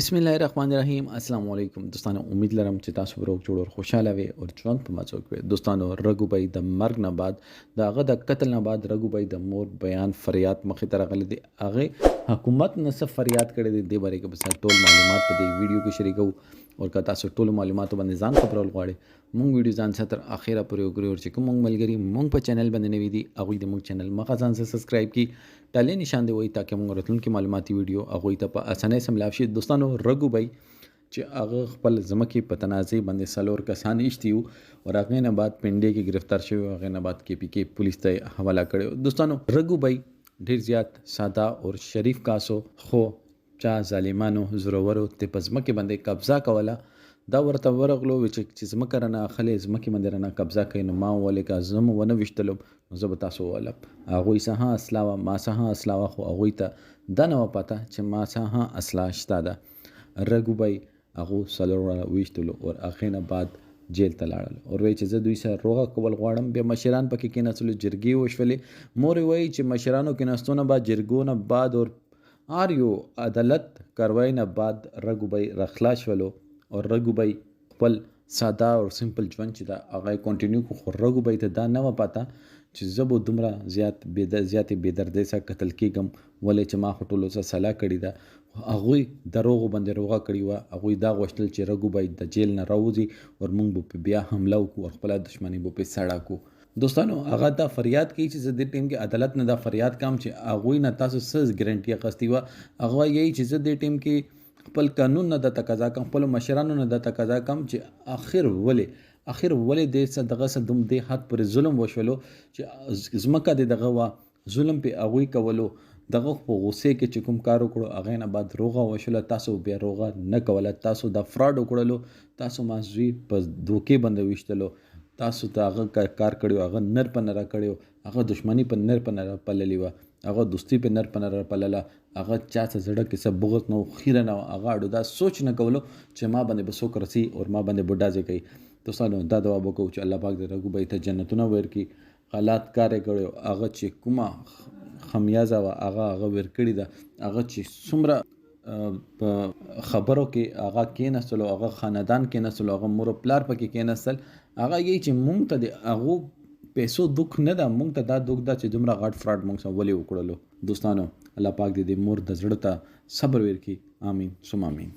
बिस्मिल्लाहिर्रहमानिर्रहीम अस्सलाम वालेकुम दोस्तों। उम्मीद लरम چې تاسو روغ جوړ او خوشاله وي او ژوند په مزو کې دوستانو رګو بای د مرګ نه بعد د هغه د قتل نه بعد رګو بای د مور بیان فریاد مخې ته راغلی دی. هغه حکومت نه څه فریاد کړی دی د باره کې بس ټول معلومات په دې ویډیو کې شریکو او که تاسو ټول معلوماتو باندې ځان خبرول غواړئ مونږ ویډیو ځان تر اخره پورې وګورئ او چې کوم مونږ ملګری مونږ په چینل باندې نوی دي هغه د مونږ چینل مخه ځان سبسکرایب کی ټاله نشان دی وای تاکي مونږ راتلونکي معلوماتي ویډیو هغه ته په اسانه سم لاو شي. دوستانو رګو بای چې هغه خپل ځمکې په تنازع باندې سلور کسان ایشتي وو او هغه نه بعد پنډې کې گرفتار شوی هغه نه بعد کې پی کې پولیس ته حواله کړو. دوستانو رګو بای ډیر زیات ساده او شریف کاسو خو چا ظالمانو زورورو ته په ځمکې باندې قبضه کوله. دا ورته ورغلو چې ځمکه رانه اخلي ځمکې باندې رانه قبضه کوي نو ما ولې که زه م ونه ویشتلم نو زه به تاسو وولم. هغوی څه اصلاح وه ما څه اصلاح وه خو هغوی ته دا نه وه پته چې ما څه اصلاح شته ده. رګو بای هغو څلور ویشتلو او هغې نه بعد جیل ته لاړل او وایي چې زه دوی سره روغه کول غواړم. بیا مشران پکې کېناستلو جرګې وشولې. مور یې وایي چې مشرانو کېناستو نه بعد جرګو نه بعد اور هر یو عدالت کاروای نه بعد رګو بای رخلاص شولو او رګو بای خپل ساده او سمپل ژوند چې دا هغه کنټینیو کو. خو رګو بای ته دا نه وه پته چې زه به دومره زیاتې بېدردۍ سره قتل کېږم ولې چې ما خو ټولو سره صلاح کړې ده. هغوی دروغو باندې روغه کړې وه. هغوی دا غوښتل چې رګو بای د جیل نه راوځي او موږ به پې بیا حمله وکړو او خپله دښمني به پې سړه کړو. دوستانو هغه دا فریاد کوي چې زه دې ټیم کې عدالت نه دا فریاد کوم چې هغوی نه تاسو څه ګارنټي اخیستې وه. هغه یې چې زه دې ټیم کې خپل قانون نه د تقاضا کوم خپل مشرانو نه د تقاضا کوم چې آخر ولې د څه دغه څه دوم د حد پر ظلم وشولو چې ځمکه د دغه وا ظلم په هغوی کولو دغه په غوسې کې چې کوم کار وکړو هغې نه بعد روغه وشوله. تاسو بیا روغه نه کوله تاسو دا فراډ وکړلو تاسو ما زوی په دوکې باندې ویشتلو تاسو ته هغه کار کړی هغه نر په نره کړی هغه دښمني په نر په نره پللې وه هغه دوستي په نر په نره پلله هغه چا څه زړه کې څه بغض نه و خیره نه وه هغه اډو دا سوچ نه کولو چې ما باندې به څوک رسي او ما باندې به ډازې کوي. دوستانو دا دعا به کوو چې الله پاک د رګو بای ته جنتونه ورکړي. غلط کار یې کړی هغه چې کومه خمیازه وه هغه ورکړې ده. هغه چې څومره په خبرو کې هغه کېناستلو هغه خاندان کېناستلو هغه مور او پلار پکې کېناستل هغه یې چې مونږ ته د هغو پیسو دوک نه ده مونږ ته دا دوک ده چې دومره غټ فراډ مونږ سره ولې وکړلو. دوستانو الله پاک دې مور د زړه ته صبر ورکړي. آمین ثم آمین.